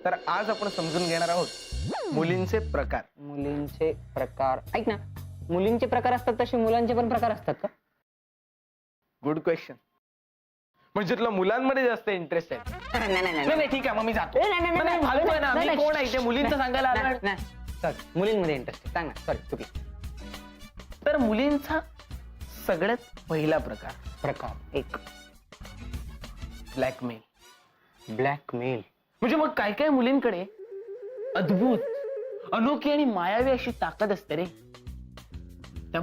तर आज आपण समजून घेणार आहोत मुलींचे प्रकार. मुलींचे प्रकार. ऐक ना, मुलींचे प्रकार असतात तसे मुलांचे पण प्रकार असतात का? Good question. म्हणजे तुला मुलांमध्ये जास्त इंटरेस्ट आहे? नाही नाही नाही नाही ठीक आहे, मग मी जातो. नाही, नाही, नाही, नाही, फालतू आहे ना, नाही, मी नाही, कोण आहे ते मुलींचं सांगायला आलोय? नाही, सॉरी, मुलींमध्ये इंटरेस्ट सांग ना. सॉरी, चुकली. तर मुलींचा सगळ्यात पहिला प्रकार एक ब्लॅकमेल. ब्लॅकमेल. म्हणजे मग काय काय मुलींकडे अद्भुत, अनोखी आणि मायावी अशी ताकद असते रे. त्या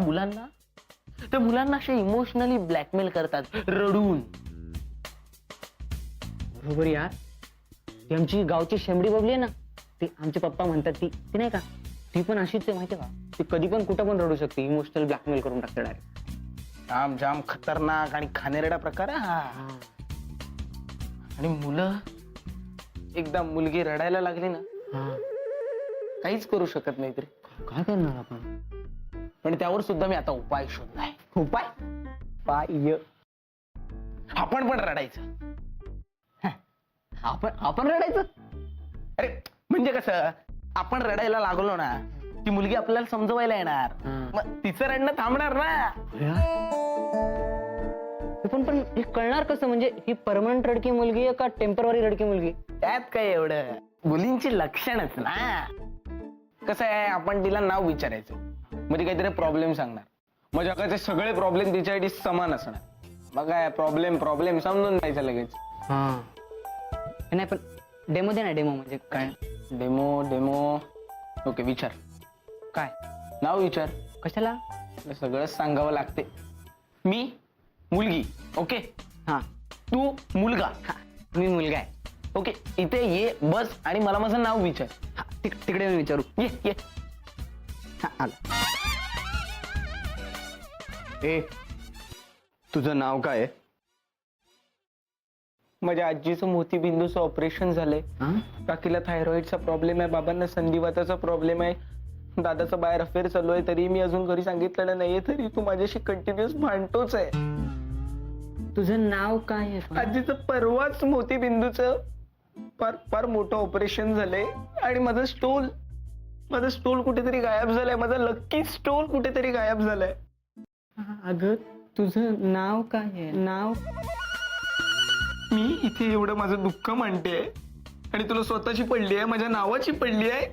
मुलांना असे इमोशनली ब्लॅकमेल करतात, रडून. बरोबर यार. ती आमची गावची शेंबडी बबली आहे ना, ती आमचे पप्पा म्हणतात, ती ती नाही का, ती पण अशीच आहे माहितीये का. ती कधी पण कुठं पण रडू शकते. इमोशनल ब्लॅकमेल करून टाकते डायरेक्ट. जाम जाम खतरनाक आणि घाणेरडा प्रकार आहे हा. आणि मुलं, एकदा मुलगी रडायला लागली ना, काहीच करू शकत नाही तरी. काय करणार आपण? पण त्यावर सुद्धा मी आता उपाय शोधलाय. उपाय आपण पण रडायचं. आपण रडायचं? अरे म्हणजे कसं, आपण रडायला लागलो ना, ती मुलगी आपल्याला समजवायला येणार, मग तिचं रडणं थांबणार ना. पण हे कळणार कसं? म्हणजे ही परमनंट रडकी मुलगी आहे का टेम्पररी रडकी मुलगी? त्यात काय एवढं, मुलींची लक्षणच ना. कसं आहे, आपण तिला नाव विचारायचं, म्हणजे काहीतरी प्रॉब्लेम सांगणार, मग जगाचे सगळे प्रॉब्लेम तिच्यासाठी समान असणार. मग काय प्रॉब्लेम समजून जायचं लगेच. नाही पण डेमो दे ना. डेमो म्हणजे काय? डेमो ओके, विचार. काय नाव विचार. कशाला? सगळंच सांगावं लागते. मी मुलगी, ओके. हा, तू मुलगा. मी मुलगा आहे. ओके, इथे ये, बस आणि मला माझं नाव विचार. तिकडे मी विचारू. ये. हा, आलं. ए, तुझं नाव काय आहे? माझ्या आजीचं मोतीबिंदूचं ऑपरेशन झालंय. काकीला थायरॉइडचा प्रॉब्लेम आहे, बाबांना संधिवाताचा प्रॉब्लेम आहे, दादाचं बाहेर अफेअर चालू आहे, तरी मी अजून घरी सांगितलेलं नाहीये, तरी तू माझ्याशी कंटिन्युअस भांडतोच आहे. तुझं नाव काय आहे? आजीचं परवाच मोतीबिंदूचं फार मोठं ऑपरेशन झालंय आणि माझं स्टोल कुठेतरी गायब झालंय. माझा लक्की स्टोल कुठेतरी गायब झालाय. अगं, तुझं नाव काय आहे? नाव? मी इथे एवढं माझं दुःख मांडते आणि तुला स्वतःची पडली आहे, माझ्या नावाची पडली आहे.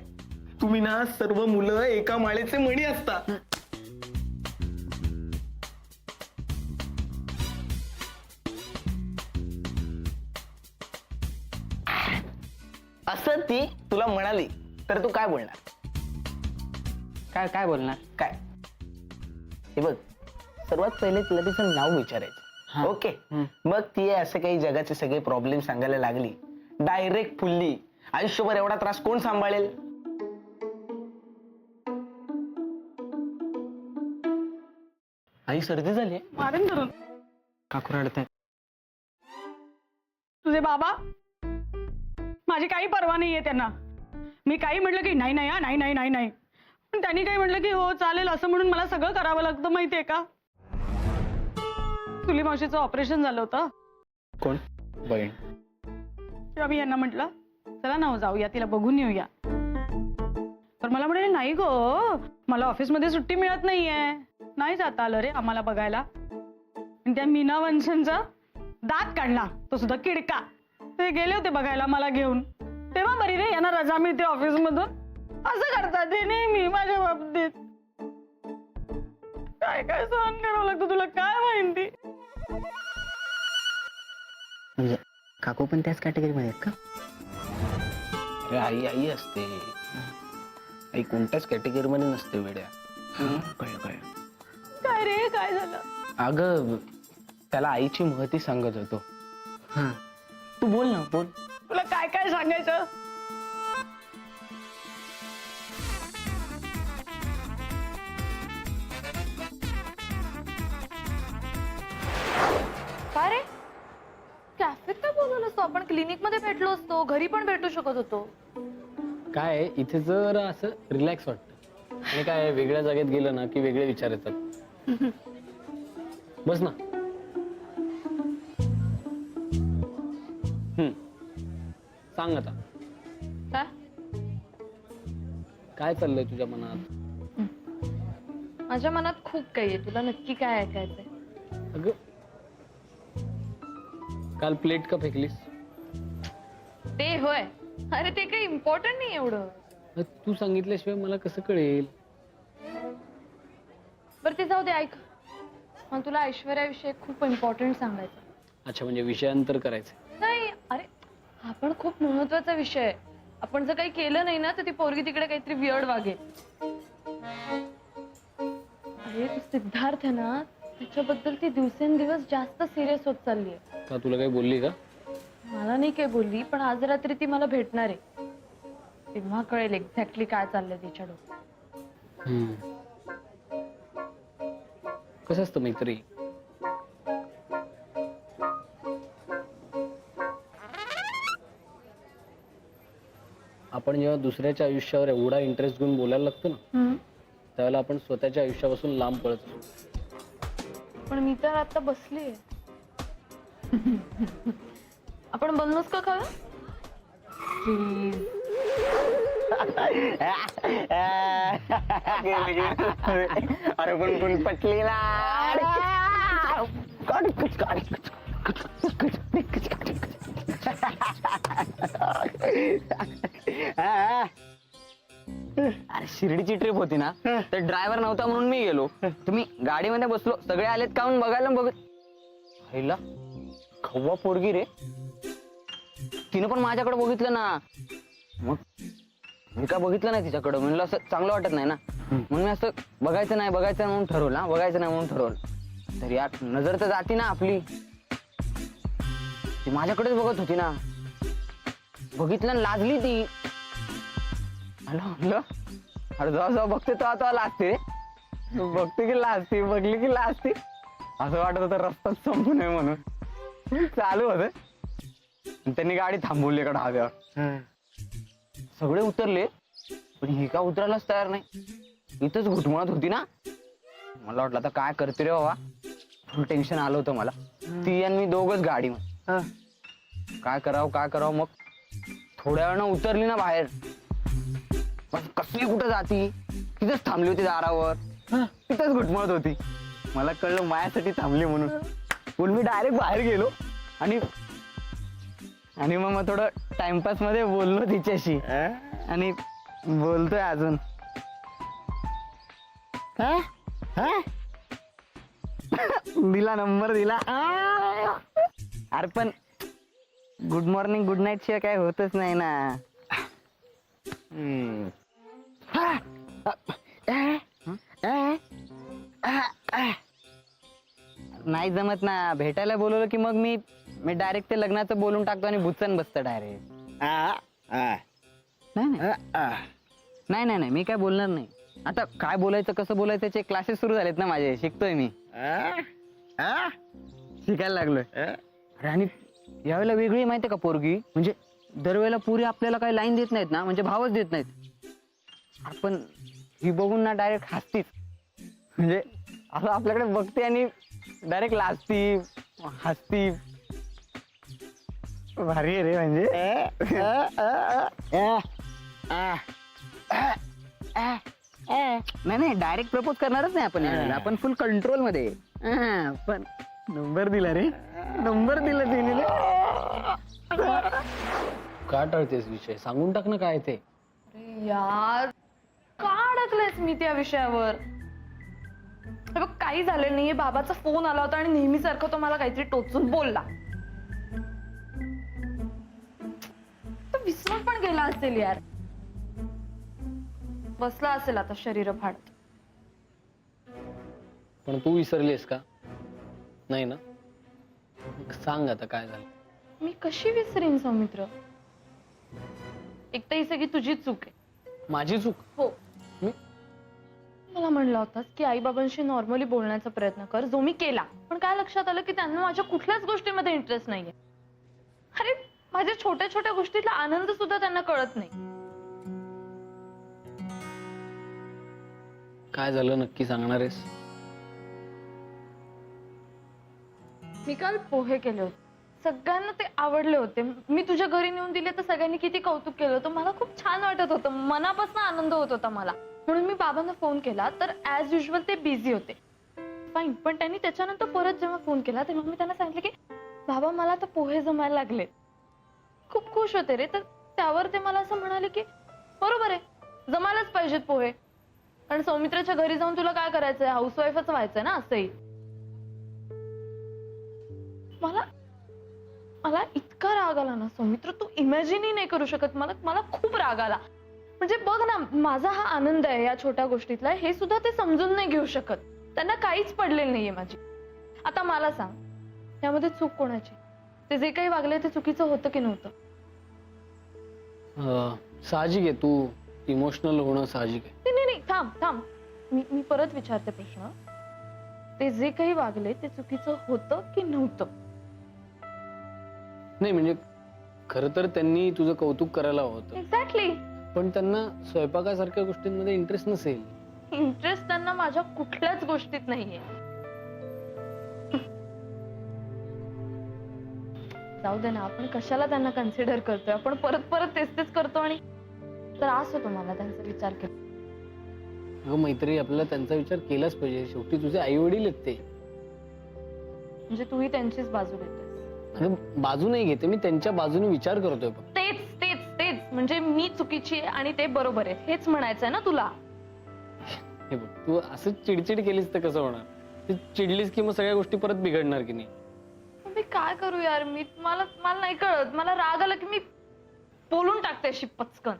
तुम्ही ना सर्व मुलं एका माळेचे मणी असता. असं ती तुला म्हणाली तर तू काय बोलणार? काय बोलणार? काय? हे बघ, सर्वात पहिले तिला तिचं नाव विचारायचं. ओके, मग ती असं काही जगाचे सगळे प्रॉब्लेम सांगायला लागली, डायरेक्ट फुल्ली, आयुष्यभर एवढा त्रास कोण सांभाळेल? आई, सर्दी झाली. मारेन धरून. काकू रडतायत. तुझे बाबा, माझी काही पर्वा नाहीये त्यांना. मी काही म्हटलं की नाही नाही, नाही नाही नाही नाही, पण त्यांनी काही म्हटलं की हो चालेल, असं म्हणून मला सगळं करावं लागतं माहितीये का. तुली मावशीचं ऑपरेशन झालं होतं. कोण? बहीण. तेव्हा मी यांना म्हटलं चला ना जाऊया, तिला बघून येऊया. तर मला म्हणाले नाही गो, मला ऑफिसमध्ये सुट्टी मिळत नाहीये, नाही जाता आलं रे आम्हाला बघायला. आणि त्या मीना वंशनचा दात काढला, तो सुद्धा किडका. ते गेले होते बघायला मला घेऊन. तेव्हा बरी रे यांना रजा मिळते ऑफिस मधून. असं करतात ते नेहमी माझ्या बाबतीत. काय काय सहन करावं लागतं तुला काय माहिती. म्हणजे काकू पण त्याच कॅटेगरीमध्ये आहेत का? अरे आई असते. आई कोणत्याच कॅटेगरी मध्ये नसते वेड्या. कळलं. काय रे काय झालं? अगं, त्याला आईची महती सांगत होतो. हा, तू बोल ना, बोल. तुला काय काय सांगायचं? काय रे, कॅफेत काय बोलवलं असतो? आपण क्लिनिक मध्ये भेटलो असतो, घरी पण भेटू शकत होतो. काय इथे जर असं रिलॅक्स वाटतं आणि काय वेगळ्या जागेत गेलं ना की वेगळे विचार येतात. बस ना. सांग आता. काय काय चाललंय तुझ्या मनात? माझ्या मनात खूप काही आहे. तुला नक्की काय ऐकायचंय? अगं काल प्लेट का फेकलीस? ते होय. अरे ते काही इम्पॉर्टंट नाही एवढं. तू सांगितल्याशिवाय मला कसं कळेल? बरं ते जाऊ दे, ऐक. मग तुला ऐश्वर्याविषयी खूप इम्पॉर्टंट सांगायचं. अच्छा, म्हणजे विषयांतर करायचं. नाही, अरे हा पण खूप महत्वाचा विषय आहे. आपण जर काही केलं नाही ना तर ती पोरगी तिकडे काहीतरी वियर्ड वागेल. अरे तो सिद्धार्थ आहे ना, त्याच्याबद्दल ती दिवसेंदिवस जास्त सिरियस होत चालली आहे. का तुला काही बोलली का? मला नाही काय बोलली, पण आज रात्री ती मला भेटणार आहे. तेव्हा कळेल एक्झॅक्टली काय चाललंय तिच्या डोक्यात. कसं असतं मैत्री? आपण जेव्हा दुसऱ्याच्या आयुष्यावर एवढा इंटरेस्ट घेऊन बोलायला लागतो ना, त्यावेळेला आपण स्वतःच्या आयुष्यापासून लांब पळत असतो. पण मी तर आता बसलीये. आपण बनलोच का खरं? अरे पण पटली ना. अरे शिर्डीची ट्रिप होती ना, तर ड्रायव्हर नव्हता म्हणून मी गेलो. तुम्ही गाडीमध्ये बसलो, सगळे आलेत का म्हणून बघायला बघत आईला खव्वा पोरगी रे. तिनं पण माझ्याकडे बघितलं ना. मग मी काय बघितलं नाही तिच्याकडं. म्हणलं असं चांगलं वाटत नाही ना, म्हणून मी असं बघायचं नाही म्हणून ठरवलं. हा, बघायचं नाही म्हणून ठरवलं. तर यार नजर तर जाती ना आपली. ती माझ्याकडेच बघत होती ना. बघितलं आणि लाजली ती. म्हणलं अरे जेव्हा बघते तेव्हा लाजते. बघते की लाजते, बघली की लाजते. असं वाटत होतं रस्ताच संपू नये म्हणून. चालू होत, त्यांनी गाडी थांबवली एका ढाब्यावर. सगळे उतरले, पण ही का उतरायलाच तयार नाही. इथंच घुटमळत होती ना. मला वाटलं आता काय करते रे बाबा. फुल टेन्शन आलं होतं मला. ती आणि मी दोघच गाडी. काय करावं. मग थोड्या वेळानं उतरली ना बाहेर. कसली कुठं जाती, तिथंच थांबली होती दारावर. तिथंच घुटमळत होती. मला कळलं माझ्यासाठी थांबली म्हणून. मी डायरेक्ट बाहेर गेलो आणि मग थोडं टाइमपास मध्ये बोललो तिच्याशी. आणि बोलतोय अजून. दिला नंबर दिला. अरे पण गुड मॉर्निंग गुड नाईट शिवाय काय होतच नाही ना. नाही जमत ना. भेटायला बोलवलं की मग मी डायरेक्ट ते लग्नाचं बोलून टाकतो आणि बुचन बसतं डायरेक्ट. नाही मी काय बोलणार नाही. आता काय बोलायचं कसं बोलायचं त्याचे क्लासेस सुरू झालेत ना माझे. शिकतोय मी. शिकायला लागलोय. अरे आणि यावेळेला वेगळी माहितीये का पोरगी. म्हणजे दरवेळेला पुरी आपल्याला काही लाईन देत नाहीत ना, म्हणजे भावच देत नाहीत. पण ही बघून ना डायरेक्ट हसतीच. म्हणजे असं आपल्याकडे बघते आणि डायरेक्ट लाजती हसती. भारी आहे रे म्हणजे. नाही डायरेक्ट प्रपोज करणारच नाही आपण यावेळेला. आपण फुल कंट्रोल मध्ये. पण नंबर दिला रे. नंबर दिला तिने. का टाळतेस विषय? सांगून टाक ना काय ते. अरे यार, का अडकलेस मी त्या विषयावर? हे बघ, काही झालं नाहीये. बाबाचा फोन आला होता आणि नेहमीसारखं तो मला काहीतरी टोचून बोलला. तो विसरून पण गेला असेल यार. बसला असेल आता शरीर फाडत. पण तू विसरलीस का? नाही ना. सांग आता काय झालं. मी कशी विसरीन सौमित्र? एक तर ही सगळी तुझी चूक आहे. माझी चूक? हो. मी? मला म्हणला होतास की आई बाबांशी नॉर्मली बोलण्याचा प्रयत्न कर, जो मी केला. पण काय लक्षात आलं की त्यांना माझ्या कुठल्याच गोष्टीमध्ये इंटरेस्ट नाहीये. अरे माझ्या छोट्या छोट्या गोष्टीतला आनंद सुद्धा त्यांना कळत नाही. काय झालं नक्की सांगणार आहेस? मी काल पोहे केले होते सगळ्यांना ते आवडले होते. मी तुझ्या घरी नेऊन दिले तर सगळ्यांनी किती कौतुक केलं होतं. मला खूप छान वाटत होतं, मनापासून आनंद होत होता मला. म्हणून मी बाबांना फोन केला तर ऍज युजल ते बिझी होते. फाईन, पण त्यांनी त्याच्यानंतर परत जेव्हा फोन केला तेव्हा मी त्यांना सांगितलं की बाबा मला तर पोहे जमायला लागले. खूप खुश होते रे. तर त्यावर ते मला असं म्हणाले की बरोबर आहे, जमायलाच पाहिजेत पोहे, कारण सौमित्राच्या घरी जाऊन तुला काय करायचंय, हाऊसवाईफच व्हायचंय ना. असंही मला इतका राग आला ना सौमित्र, तू इमॅजिनही नाही करू शकत. मला खूप राग आला. म्हणजे बघ ना, माझा हा आनंद आहे या छोट्या गोष्टीतला, हे सुद्धा ते समजून नाही घेऊ शकत. त्यांना काहीच पडलेलं नाहीये माझी. आता मला सांग, यामध्ये चूक कोणाची? ते जे काही वागले ते चुकीचं होतं की नव्हतं? साहजिक आहे, तू इमोशनल होणं साहजिक आहे. नाही, थांब. मी परत विचारते प्रश्न. ते जे काही वागले ते चुकीचं होतं की नव्हतं? नाही म्हणजे खरं तर त्यांनी तुझं कौतुक करायला हवं होतं, एक्झॅक्टली. पण त्यांना स्वयंपाकासारख्या गोष्टींमध्ये इंटरेस्ट नसेल. इंटरेस्ट त्यांना माझ्या कुठल्याच गोष्टीत नाहीये. जाऊ दे ना, आपण कशाला त्यांना कन्सिडर करतोय? आपण परत तेच करतो आणि त्रास होतो मला त्यांचा विचार केला. अगं मैत्री, आपल्याला त्यांचा विचार केलाच पाहिजे. शेवटी तुझे आई वडील आहेत ते. म्हणजे तूही त्यांचीच बाजू घेतोय? अगं बाजू नाही घेते मी, त्यांच्या बाजूने विचार करतोय. पण तेच म्हणजे मी चुकीची आहे आणि ते बरोबर आहे हेच म्हणायचंय ना तुला? हे बघ, तू असं चिडचिड केलीस तर कसं होणार? तू चिडलीस की मग सगळ्या गोष्टी परत बिघडणार की नाही? मी काय करू यार? मला नाही कळत. मला राग आला की मी बोलून टाकते अशी पचकन.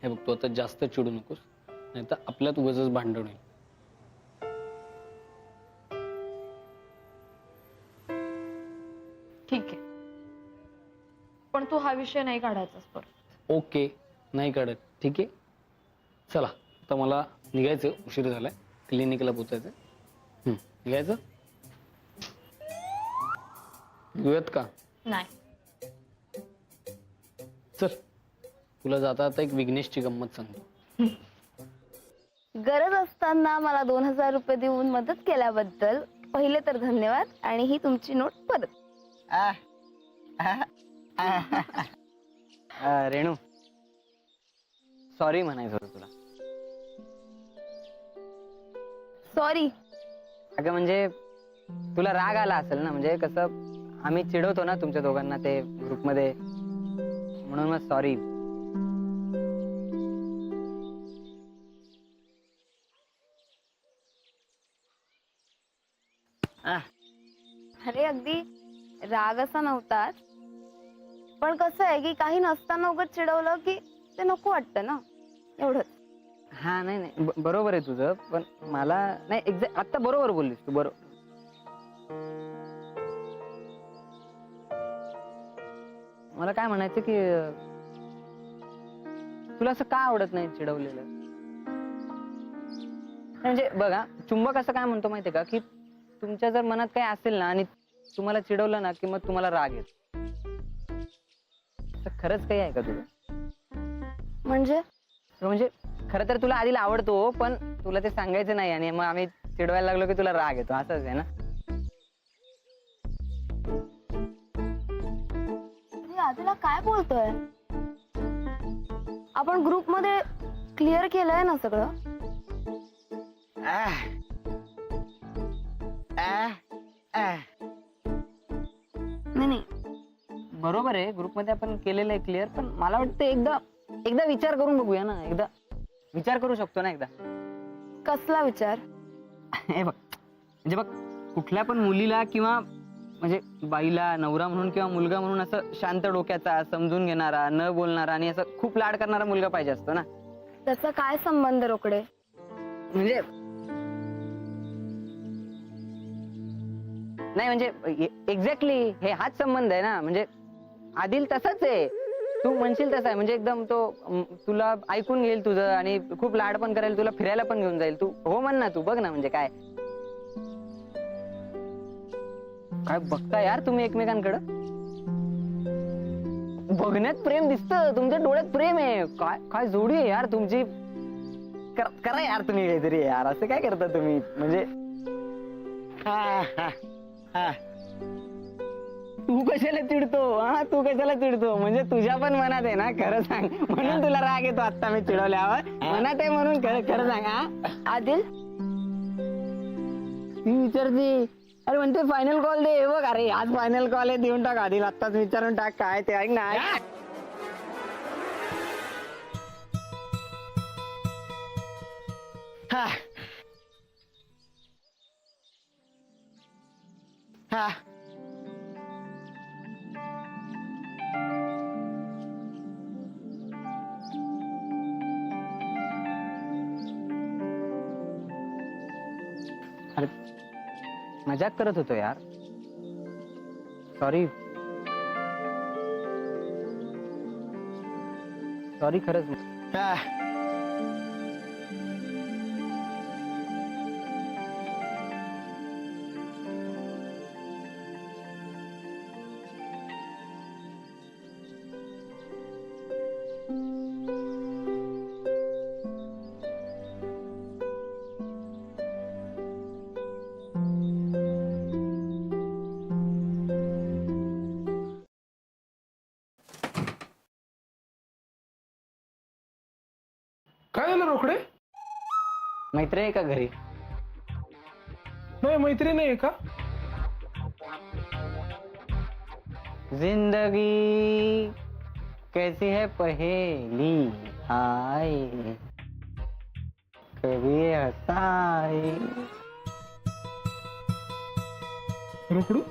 हे बघ, तू आता जास्त चिडू नकोस, नाही तर आपल्यात उगाचच भांडण होईल. ठीक आहे, पण तू हा विषय नाही काढायचास परत. ओके, नाही काढत. ठीक आहे, चला आता मला निघायचं, उशीर झालाय, क्लिनिकला पोचायचंय. निघायचं? निघूयात का? नाही. चल, तुला जाता आता एक विघ्नेशची गंमत सांगतो. गरज असताना मला 2000 रुपये देऊन मदत केल्याबद्दल पहिले तर धन्यवाद, आणि ही तुमची नोट परत. रेणू, सॉरी म्हणायचं होतं तुला. सॉरी. अगं म्हणजे तुला राग आला असेल ना, म्हणजे कसं आम्ही चिडवतो ना तुमच्या दोघांना ते ग्रुपमध्ये, म्हणून मग सॉरी. अरे अगदी राग असा नव्हताच, पण कसं आहे की काही नसताना उगाच चिडवलं की ते नको वाटतं ना, एवढंच. हा नाही, बरोबर आहे तुझं, पण मला नाही एक्झॅक्ट आता बरोबर बोललीस तू. बरोबर. मला काय म्हणायचं की तुला असं का आवडत नाही चिडवलेलं? म्हणजे बघा, चुंबक असं काय म्हणतो माहितीये का, की तुमच्या जर मनात काही असेल ना आणि तुम्हाला चिडवलं ना की मग तुम्हाला राग येतो. तर खरंच काही आहे का तुझं? म्हणजे खरं तर तुला आधीला आवडतो, पण तुला ते सांगायचं नाही आणि मग आम्ही चिडवायला लागलो की तुला राग येतो, असंच आहे ना? आधीला काय बोलतोय? आपण ग्रुप मध्ये क्लिअर केलंय ना सगळं? नाही, बरोबर आहे, ग्रुपमध्ये आपण केलेलं आहे क्लिअर, पण मला वाटतं एकदा विचार करून बघूया ना. एकदा विचार करू शकतो ना एकदा. कसला विचार? हे बघ, म्हणजे बघ, कुठल्या पण मुलीला किंवा म्हणजे बाईला नवरा म्हणून किंवा मुलगा म्हणून असं शांत डोक्याचा, समजून घेणारा, न बोलणारा आणि असं खूप लाड करणारा मुलगा पाहिजे असतो ना. त्याचा काय संबंध रोकडे? म्हणजे नाही म्हणजे एक्झॅक्टली हे हाच संबंध आहे ना. म्हणजे आदिल तसाच आहे, तू म्हणशील तसा आहे. म्हणजे एकदम तो तुला ऐकून घेईल तुझं आणि खूप लाड पण करेल, तुला फिरायला पण घेऊन जाईल. तू हो म्हण ना, तू बघ ना. म्हणजे काय काय बघता यार तुम्ही एकमेकांकडे? बघण्यात प्रेम दिसतं, तुमच्या डोळ्यात प्रेम आहे. काय काय जोडी आहे यार तुमची. करा यार तुम्ही काहीतरी यार, असं काय करता तुम्ही? म्हणजे तू कशाला चिडतो हा तू कशाला चिडतो म्हणजे तुझ्या पण मनात आहे ना खरं सांग म्हणून तुला राग येतो आता मी चिडवल्यावर मनात आहे म्हणून खरं खरं सांग हा आदिल ती विचारते अरे म्हणते फायनल कॉल दे हे बघ अरे आज फायनल कॉल आहे देऊन टाक आधी आत्ताच विचारून टाक काय ते ऐक ना हा हा अरे मजाक करत होतो यार सॉरी सॉरी खरंच हा. काय झालं रोकडे? मैत्री आहे का घरी नाही मैत्री नाही का? जिंदगी कैसी है पहेली हाय कभी हसाए रोकडू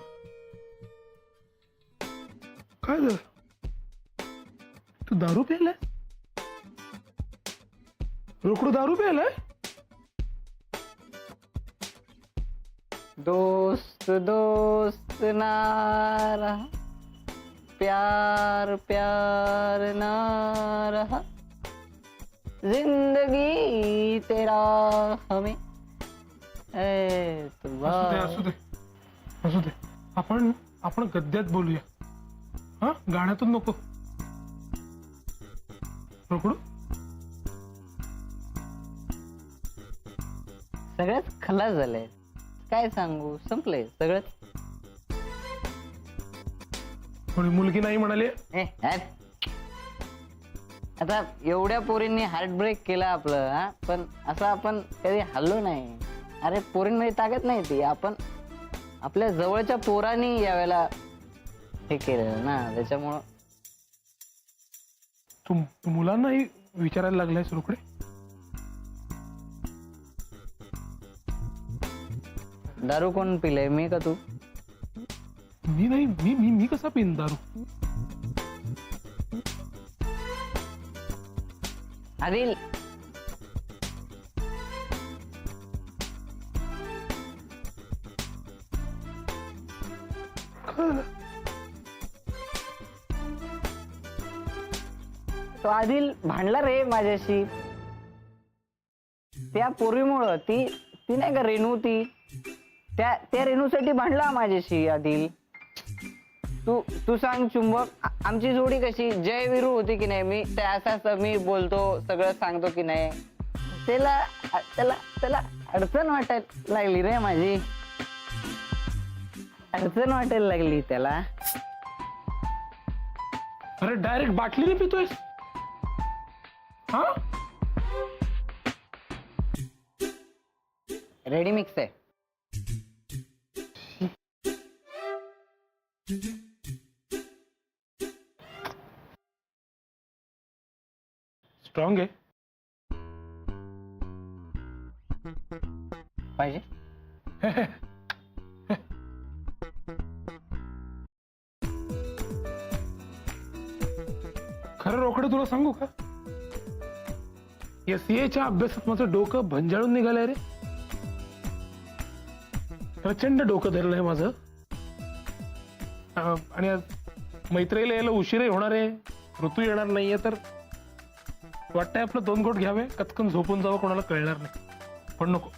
काय झालं? तू दारू प्यायलाय? रोकडू दारू प्यायलाय? दोस्त दोस्त ना रहा प्यार प्यार ना रहा जिंदगी तेरा हमें असू दे असू दे आपण गद्यात बोलूया हा गाण्यातून नको. रोकडू सगळ्यात खलास झालंय काय सांगू संपलंय सगळंच कोणी मुलगी नाही म्हणाले? आता एवढ्या पोरींनी हार्ट ब्रेक केला आपलं हा पण असं आपण कधी हल्लो नाही अरे पोरींमध्ये ताकद नाही ती आपण आपल्या जवळच्या पोरांनी यावेळेला हे केलं ना त्याच्यामुळं तू मुलांनाही विचारायला लागलायस रोकडे? दारू कोण पिलंय मी का तू मी नाही मी कसा पिन दारू? आदिल तो आदिल भांडला रे माझ्याशी त्या पोरीमुळं ती नाही का रेणू ती त्या रेणूसाठी भांडला माझ्याशी आदिल तू सांग चुंबक आमची जोडी कशी जय विरू होती की नाही मी असं मी बोलतो सगळं सांगतो की नाही त्याला अडचण वाटायला लागली रे माझी अडचण वाटायला लागली त्याला अरे डायरेक्ट बाटलीने पितोयस हा? रेडी मिक्स आहे स्ट्रॉंग आहे पाहिजे खरं रोकडे तुला सांगू का या सीएच्या अभ्यासात माझं डोकं भंजाळून निघालंय रे प्रचंड डोकं धरलंय माझं आणि आज मैत्रीला यायला उशीरही होणार आहे ऋतू येणार नाहीये तर वाटतंय आपलं 2 घोट घ्यावे कचकन झोपून जावं कोणाला कळणार नाही पण नको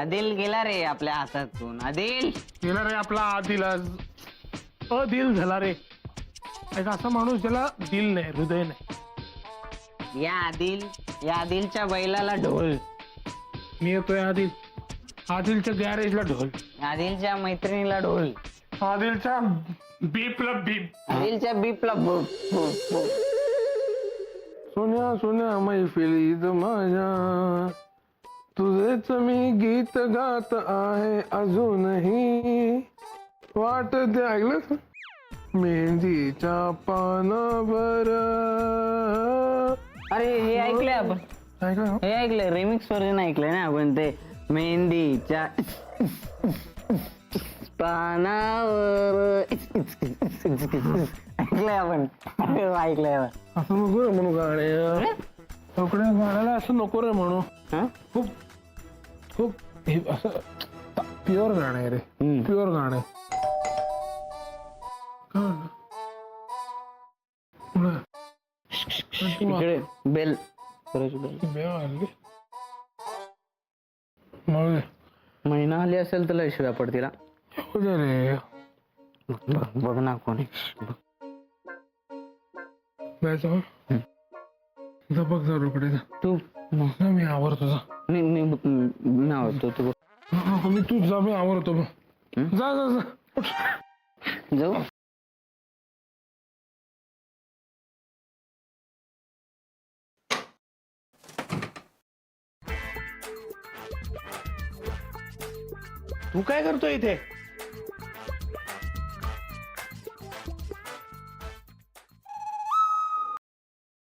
आदिल गेला रे आपल्या हातातून. आदिल गेला रे आपला आदिल आज अदिल झाला रे. एक असा माणूस ज्याला दिल नाही, हृदय नाही. या आदिलच्या बैलाला ढोल. मी येतोय आदिल. आदिलच्या गॅरेजला ढोल. आदिलच्या मैत्रिणीला ढोल. आदिलच्या बीपला बीप. आदिलच्या बीपला बुप, बुप, बुप. सोन्या सोन्या मैफिलीत माझ्या तुझेच मी गीत गात आहे अजूनही. वाट ते ऐकलं मेहंदीच्या पानावर. अरे हे ऐकलंय आपण. ऐकलं हे ऐकलंय रिमिक्स व्हर्जन ऐकलंय ना आपण ते मेहंदीच्या पानावर. ऐकलंय आपण. ऐकलंय आपण. असं नको रे म्हणू गाणे. थोड्या गाण्याला असं नको रे म्हणू. हा? खूप खूप हे असं प्युअर गाणं आहे रे. प्युअर गाणं आहे. काय म्हणलं? पुढं. इकडे बेल करायची बेल. बेल आली. मग महिना आली असेल तर लय शिव्या पडतील हा. येऊ दे रे. बघ ना कोणी. जायचं मग? जा बघ जा रोकडे जा. तू जा, मी आवरतो जा. मी आवडतो तू मी तू जा, मी आवरतो बघ. जा जा जा. उठ. जाऊ. तू काय करतोय इथे?